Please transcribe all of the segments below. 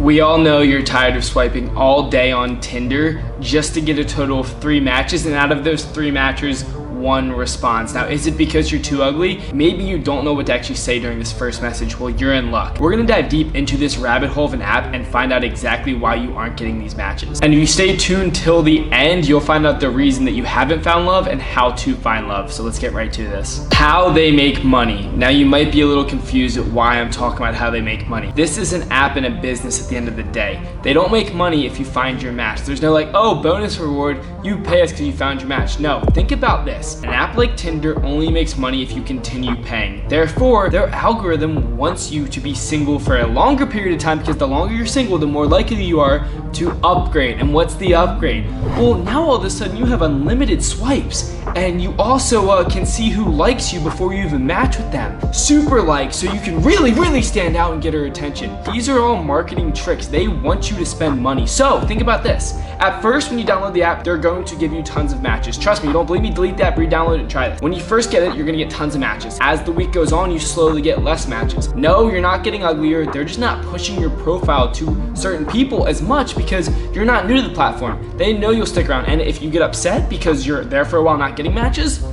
We all know you're tired of swiping all day on Tinder just to get a total of 3 matches, and out of those 3 matches, 1 response. Now, is it because you're too ugly? Maybe you don't know what to actually say during this first message. Well, you're in luck. We're gonna dive deep into this rabbit hole of an app and find out exactly why you aren't getting these matches. And if you stay tuned till the end, you'll find out the reason that you haven't found love and how to find love. So let's get right to this. How they make money. Now, you might be a little confused at why I'm talking about how they make money. This is an app and a business at the end of the day. They don't make money if you find your match. There's no like, oh, bonus reward, you pay us because you found your match. No, think about this. An app like Tinder only makes money if you continue paying. Therefore, their algorithm wants you to be single for a longer period of time, because the longer you're single, the more likely you are to upgrade. And what's the upgrade? Well, now all of a sudden you have unlimited swipes, and you also can see who likes you before you even match with them. Super likes, so you can really stand out and get her attention. These are all marketing tricks. They want you to spend money. So think about this. At first, when you download the app, they're going to give you tons of matches. Trust me, you don't believe me? Delete the app, re-download it, and try this. When you first get it, you're gonna get tons of matches. As the week goes on, you slowly get less matches. No, you're not getting uglier. They're just not pushing your profile to certain people as much because you're not new to the platform. They know you'll stick around, and if you get upset because you're there for a while not getting matches,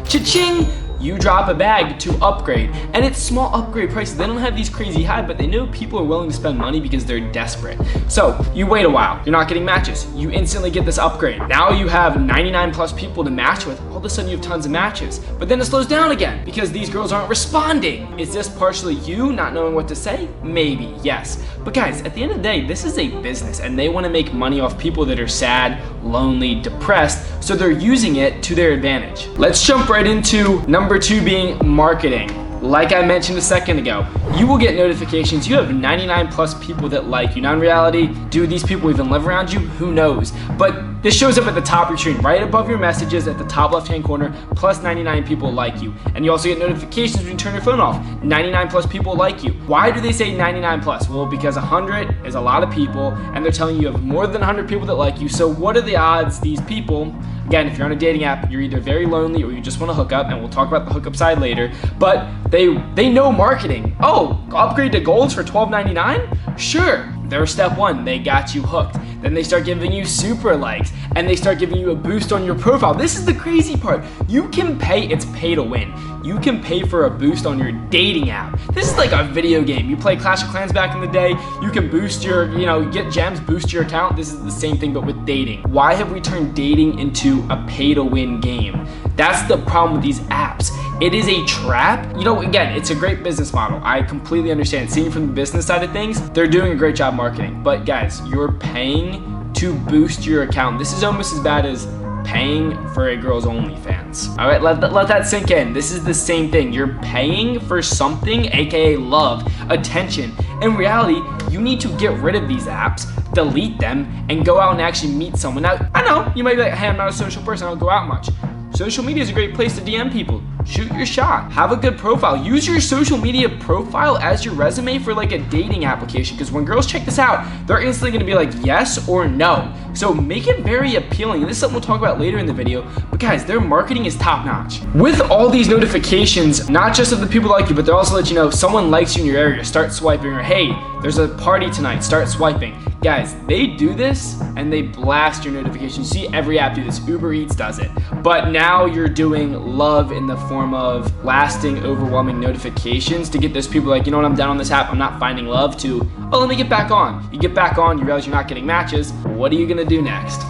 cha-ching! You drop a bag to upgrade, and it's small upgrade prices. They don't have these crazy high, but they know people are willing to spend money because they're desperate. So you wait a while, you're not getting matches, you instantly get this upgrade. Now you have 99 plus people to match with. All of a sudden you have tons of matches, but then it slows down again because these girls aren't responding. Is this partially you not knowing what to say? Maybe, yes. But guys, at the end of the day, this is a business, and they want to make money off people that are sad, lonely, depressed, so they're using it to their advantage. Let's jump right into number 2 being marketing. Like I mentioned a second ago, you will get notifications. You have 99 plus people that like you. Now in reality, do these people even live around you? Who knows? But this shows up at the top of your screen, right above your messages at the top left-hand corner, plus 99 people like you. And you also get notifications when you turn your phone off. 99 plus people like you. Why do they say 99 plus? Well, because 100 is a lot of people, and they're telling you have more than 100 people that like you. So what are the odds these people, again, if you're on a dating app, you're either very lonely or you just want to hook up, and we'll talk about the hookup side later, but they know marketing. Oh, upgrade to golds for $12.99? Sure. There's step 1, they got you hooked. Then they start giving you super likes, and they start giving you a boost on your profile. This is the crazy part. You can pay, it's pay to win. You can pay for a boost on your dating app. This is like a video game. You play Clash of Clans back in the day, you can boost your, get gems, boost your account. This is the same thing, but with dating. Why have we turned dating into a pay to win game? That's the problem with these apps. It is a trap. Again, it's a great business model. I completely understand. Seeing from the business side of things, they're doing a great job marketing. But guys, you're paying to boost your account. This is almost as bad as paying for a girl's OnlyFans. All right, let that sink in. This is the same thing. You're paying for something, aka love, attention. In reality, you need to get rid of these apps, delete them, and go out and actually meet someone. Now, I know, you might be like, hey, I'm not a social person, I don't go out much. Social media is a great place to DM people. Shoot your shot. Have a good profile. Use your social media profile as your resume for like a dating application, because when girls check this out, they're instantly gonna be like yes or no. So make it very appealing. This is something we'll talk about later in the video, but guys, their marketing is top notch. With all these notifications, not just of the people like you, but they'll also let you know someone likes you in your area, start swiping, or hey, there's a party tonight, start swiping. Guys, they do this and they blast your notifications. You see every app do this. Uber Eats does it. But now you're doing love in the form of lasting, overwhelming notifications to get those people like, you know what, I'm down on this app, I'm not finding love, to, oh, let me get back on. You get back on, you realize you're not getting matches. What are you gonna do next?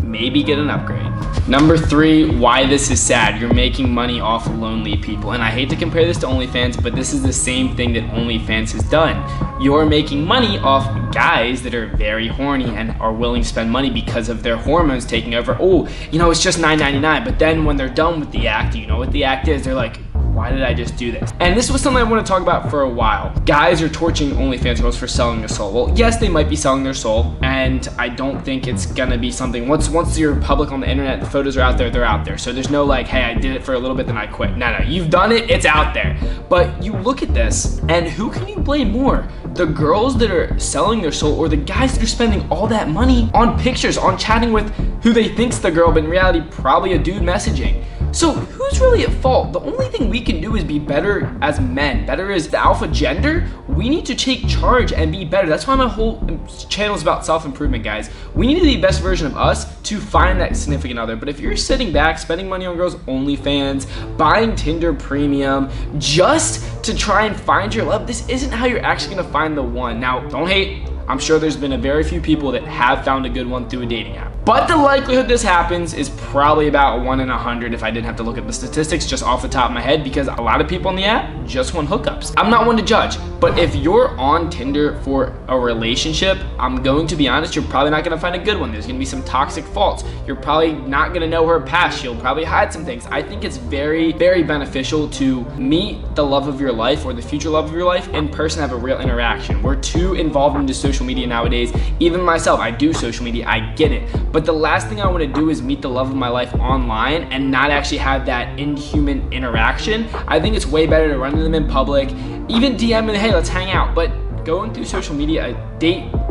Maybe get an upgrade. Number 3, why this is sad. You're making money off lonely people. And I hate to compare this to OnlyFans, but this is the same thing that OnlyFans has done. You're making money off guys that are very horny and are willing to spend money because of their hormones taking over. Oh, it's just $9.99. But then when they're done with the act, you know what the act is, they're like, why did I just do this? And this was something I want to talk about for a while. Guys are torching OnlyFans girls for selling their soul. Well, yes, they might be selling their soul, and I don't think it's gonna be something, once you're public on the internet, the photos are out there, they're out there. So there's no like, hey, I did it for a little bit, then I quit. No, you've done it, it's out there. But you look at this, and who can you blame more? The girls that are selling their soul, or the guys that are spending all that money on pictures, on chatting with who they think's the girl, but in reality, probably a dude messaging? So who's really at fault? The only thing we can do is be better as men, better as the alpha gender. We need to take charge and be better. That's why my whole channel is about self-improvement, guys. We need to be the best version of us to find that significant other. But if you're sitting back, spending money on girls' OnlyFans, buying Tinder Premium, just to try and find your love, this isn't how you're actually gonna find the one. Now, don't hate. I'm sure there's been a very few people that have found a good one through a dating app. But the likelihood this happens is probably about 1 in 100 if I didn't have to look at the statistics just off the top of my head, because a lot of people on the app just want hookups. I'm not one to judge, but if you're on Tinder for a relationship, I'm going to be honest, you're probably not gonna find a good one. There's gonna be some toxic faults. You're probably not gonna know her past. She'll probably hide some things. I think it's very, very beneficial to meet the love of your life or the future love of your life in person, have a real interaction. We're too involved into social media nowadays. Even myself, I do social media, I get it. But the last thing I want to do is meet the love of my life online and not actually have that inhuman interaction. I think it's way better to run into them in public, even DM and hey, let's hang out. But going through social media, a dating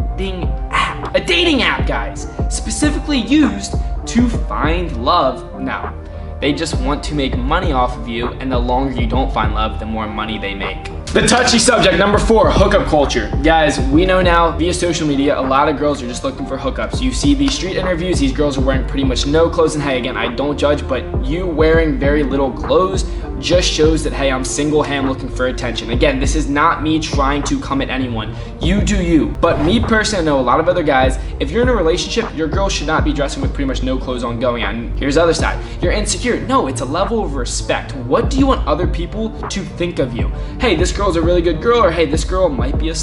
app, guys, specifically used to find love. Now, they just want to make money off of you, and the longer you don't find love, the more money they make. The touchy subject, number 4, hookup culture. Guys, we know now via social media, a lot of girls are just looking for hookups. You see these street interviews, these girls are wearing pretty much no clothes, and hey, again, I don't judge, but you wearing very little clothes just shows that, hey, I'm single, hey, I'm looking for attention. Again, this is not me trying to come at anyone. You do you. But me personally, I know a lot of other guys, if you're in a relationship, your girl should not be dressing with pretty much no clothes on going out. And here's the other side. You're insecure. No, it's a level of respect. What do you want other people to think of you? Hey, this girl's a really good girl, or hey, this girl might be a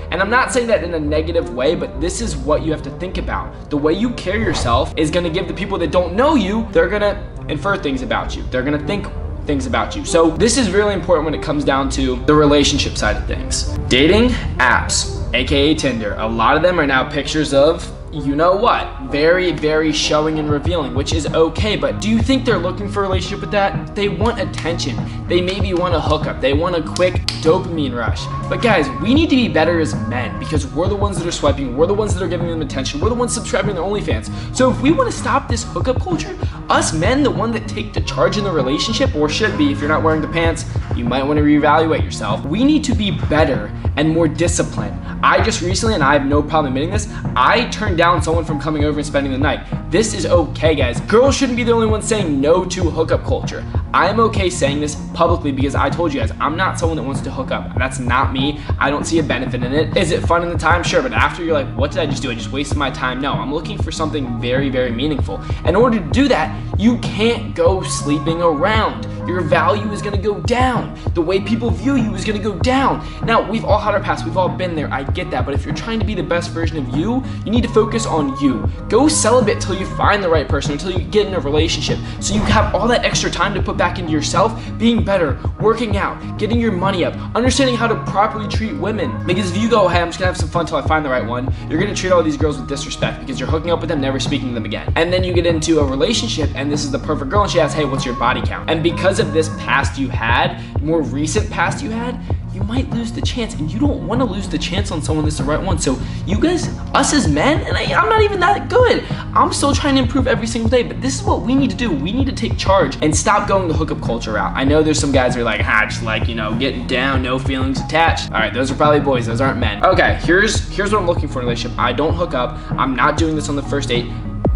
and I'm not saying that in a negative way, but this is what you have to think about. The way you carry yourself is gonna give the people that don't know you, they're gonna infer things about you. They're gonna think things about you. So this is really important when it comes down to the relationship side of things. Dating apps, aka Tinder, a lot of them are now pictures of you know what, very, very showing and revealing, which is okay, but do you think they're looking for a relationship with that? They want attention. They maybe want a hookup. They want a quick dopamine rush. But guys, we need to be better as men because we're the ones that are swiping, we're the ones that are giving them attention, we're the ones subscribing to their OnlyFans. So if we want to stop this hookup culture, us men, the one that take the charge in the relationship, or should be, if you're not wearing the pants, you might want to reevaluate yourself. We need to be better and more disciplined. I just recently, and I have no problem admitting this, I turned down someone from coming over and spending the night. This is okay, guys. Girls shouldn't be the only ones saying no to hookup culture. I'm okay saying this publicly because I told you guys, I'm not someone that wants to hook up. That's not me. I don't see a benefit in it. Is it fun in the time? Sure, but after you're like, what did I just do? I just wasted my time. No, I'm looking for something very, very meaningful. In order to do that, you can't go sleeping around. Your value is gonna go down. The way people view you is gonna go down. Now, we've all had our past, we've all been there, I get that, but if you're trying to be the best version of you, you need to focus on you. Go celibate till you find the right person, until you get in a relationship, so you have all that extra time to put back into yourself, being better, working out, getting your money up, understanding how to properly treat women. Because if you go, hey, I'm just gonna have some fun till I find the right one, you're gonna treat all these girls with disrespect because you're hooking up with them, never speaking to them again. And then you get into a relationship and this is the perfect girl and she asks, hey, what's your body count? And because of this past you had, more recent past you had, you might lose the chance, and you don't want to lose the chance on someone that's the right one. So you guys, us as men, and I'm not even that good. I'm still trying to improve every single day, but this is what we need to do. We need to take charge and stop going the hookup culture route. I know there's some guys who are like, just like, you know, getting down, no feelings attached. All right, those are probably boys, those aren't men. Okay, here's what I'm looking for in a relationship. I don't hook up. I'm not doing this on the first date.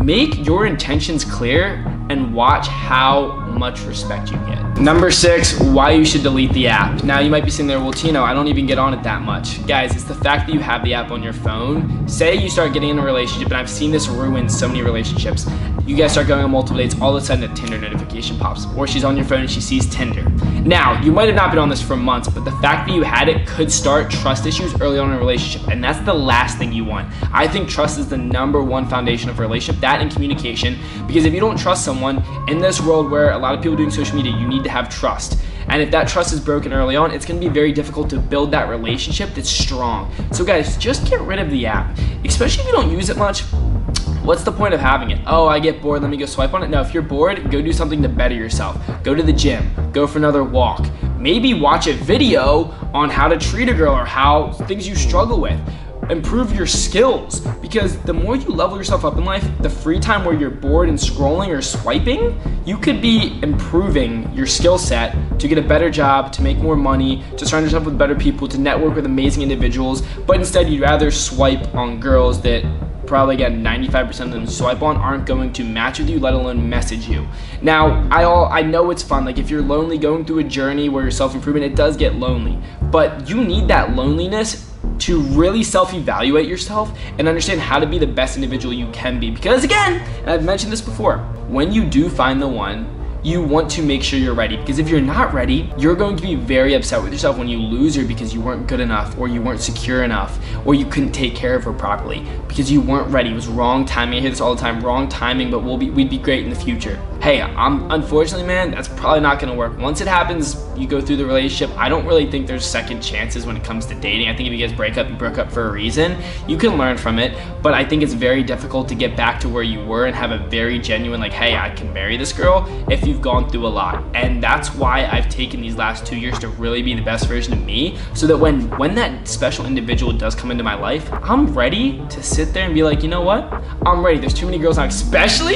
Make your intentions clear and watch how much respect you get. Number 6, why you should delete the app. Now you might be sitting there, well, Tino, I don't even get on it that much. Guys, it's the fact that you have the app on your phone. Say you start getting in a relationship, and I've seen this ruin so many relationships. You guys start going on multiple dates, all of a sudden a Tinder notification pops, or she's on your phone and she sees Tinder. Now, you might have not been on this for months, but the fact that you had it could start trust issues early on in a relationship, and that's the last thing you want. I think trust is the #1 foundation of a relationship, that and communication, because if you don't trust someone, in this world where a lot of people are doing social media, you need to have trust. And if that trust is broken early on, it's gonna be very difficult to build that relationship that's strong. So guys, just get rid of the app, especially if you don't use it much. What's the point of having it? Oh, I get bored, let me go swipe on it. No, if you're bored, go do something to better yourself. Go to the gym, go for another walk. Maybe watch a video on how to treat a girl or how things you struggle with. improve your skills, because the more you level yourself up in life, the free time where you're bored and scrolling or swiping, you could be improving your skill set to get a better job, to make more money, to surround yourself with better people, to network with amazing individuals. But instead you'd rather swipe on girls that probably, again, 95% of them you swipe on aren't going to match with you, let alone message you. Now, I know it's fun. Like, if you're lonely, going through a journey where you're self-improvement, it does get lonely. But you need that loneliness to really self-evaluate yourself and understand how to be the best individual you can be. Because again, and I've mentioned this before, when you do find the one, you want to make sure you're ready, because if you're not ready, you're going to be very upset with yourself when you lose her because you weren't good enough, or you weren't secure enough, or you couldn't take care of her properly because you weren't ready. It was wrong timing. I hear this all the time, wrong timing, but we'd be great in the future. Hey, unfortunately, man, that's probably not going to work. Once it happens, you go through the relationship. I don't really think there's second chances when it comes to dating. I think if you guys break up, you broke up for a reason. You can learn from it, but I think it's very difficult to get back to where you were and have a very genuine, like, hey, I can marry this girl if you've gone through a lot. And that's why I've taken these last 2 years to really be the best version of me, so that when that special individual does come into my life, I'm ready to sit there and be like, you know what? I'm ready. There's too many girls now, especially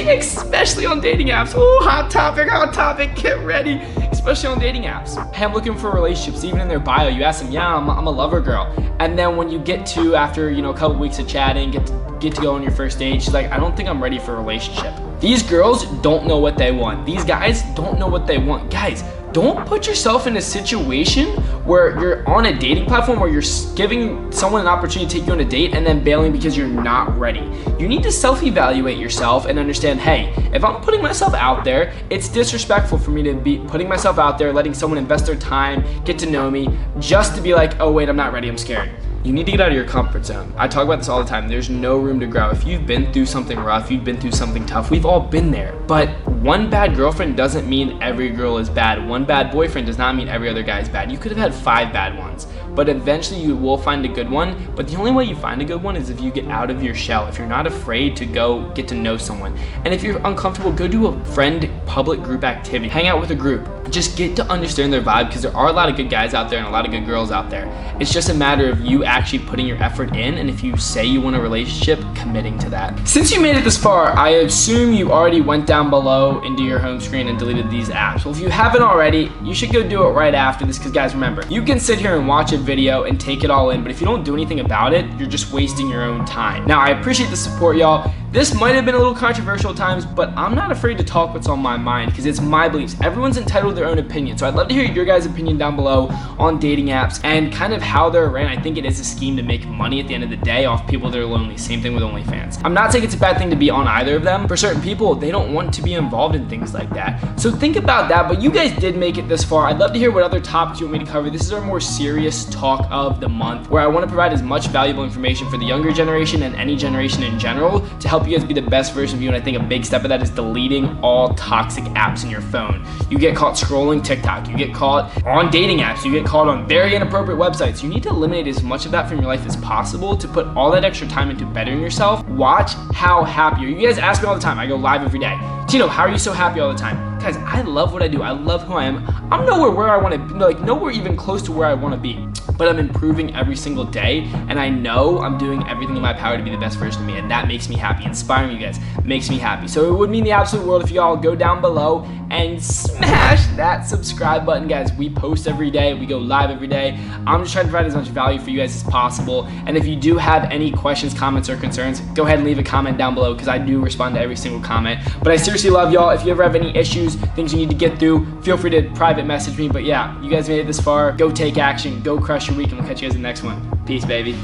on dating apps. Oh, hot topic, get ready. Especially on dating apps. Hey, I'm looking for relationships. Even in their bio, you ask them, yeah, I'm a lover girl. And then when you get to, after, a couple weeks of chatting, get to go on your first date, she's like, I don't think I'm ready for a relationship. These girls don't know what they want. These guys don't know what they want. Guys, don't put yourself in a situation where you're on a dating platform where you're giving someone an opportunity to take you on a date and then bailing because you're not ready. You need to self-evaluate yourself and understand, hey, if I'm putting myself out there, it's disrespectful for me to be putting myself out there, letting someone invest their time, get to know me, just to be like, oh wait, I'm not ready, I'm scared. You need to get out of your comfort zone. I talk about this all the time. There's no room to grow. If you've been through something rough, you've been through something tough, we've all been there. But one bad girlfriend doesn't mean every girl is bad. One bad boyfriend does not mean every other guy is bad. You could have had 5 bad ones, but eventually you will find a good one. But the only way you find a good one is if you get out of your shell, if you're not afraid to go get to know someone. And if you're uncomfortable, go do a friend public group activity. Hang out with a group. Just get to understand their vibe, because there are a lot of good guys out there and a lot of good girls out there. It's just a matter of you actually putting your effort in, and if you say you want a relationship, committing to that. Since you made it this far, I assume you already went down below into your home screen and deleted these apps. Well, if you haven't already, you should go do it right after this, because guys, remember, you can sit here and watch a video and take it all in, but if you don't do anything about it, you're just wasting your own time. Now, I appreciate the support, y'all. This might have been a little controversial at times, but I'm not afraid to talk what's on my mind, because it's my beliefs. Everyone's entitled to their own opinion, so I'd love to hear your guys' opinion down below on dating apps and kind of how they're ran. I think it is a scheme to make money at the end of the day off people that are lonely. Same thing with OnlyFans. I'm not saying it's a bad thing to be on either of them. For certain people, they don't want to be involved in things like that. So think about that, but you guys did make it this far. I'd love to hear what other topics you want me to cover. This is our more serious talk of the month, where I want to provide as much valuable information for the younger generation and any generation in general to help you guys be the best version of you. And I think a big step of that is deleting all toxic apps in your phone. You get caught scrolling TikTok, you get caught on dating apps, you get caught on very inappropriate websites. You need to eliminate as much of that from your life as possible to put all that extra time into bettering yourself. Watch how happy you guys ask me all the time. I go live every day. Tino, how are you so happy all the time? Guys, I love what I do. I love who I am. I'm nowhere where I want to be, like nowhere even close to where I want to be, but I'm improving every single day, and I know I'm doing everything in my power to be the best version of me, and that makes me happy. Inspiring you guys makes me happy. So it would mean the absolute world if you all go down below and smash that subscribe button, guys. We post every day. We go live every day. I'm just trying to provide as much value for you guys as possible. And if you do have any questions, comments, or concerns, go ahead and leave a comment down below, because I do respond to every single comment. But I seriously love y'all. If you ever have any issues, things you need to get through, feel free to private message me. But yeah, you guys made it this far. Go take action. Go crush your week, and we'll catch you guys in the next one. Peace, baby.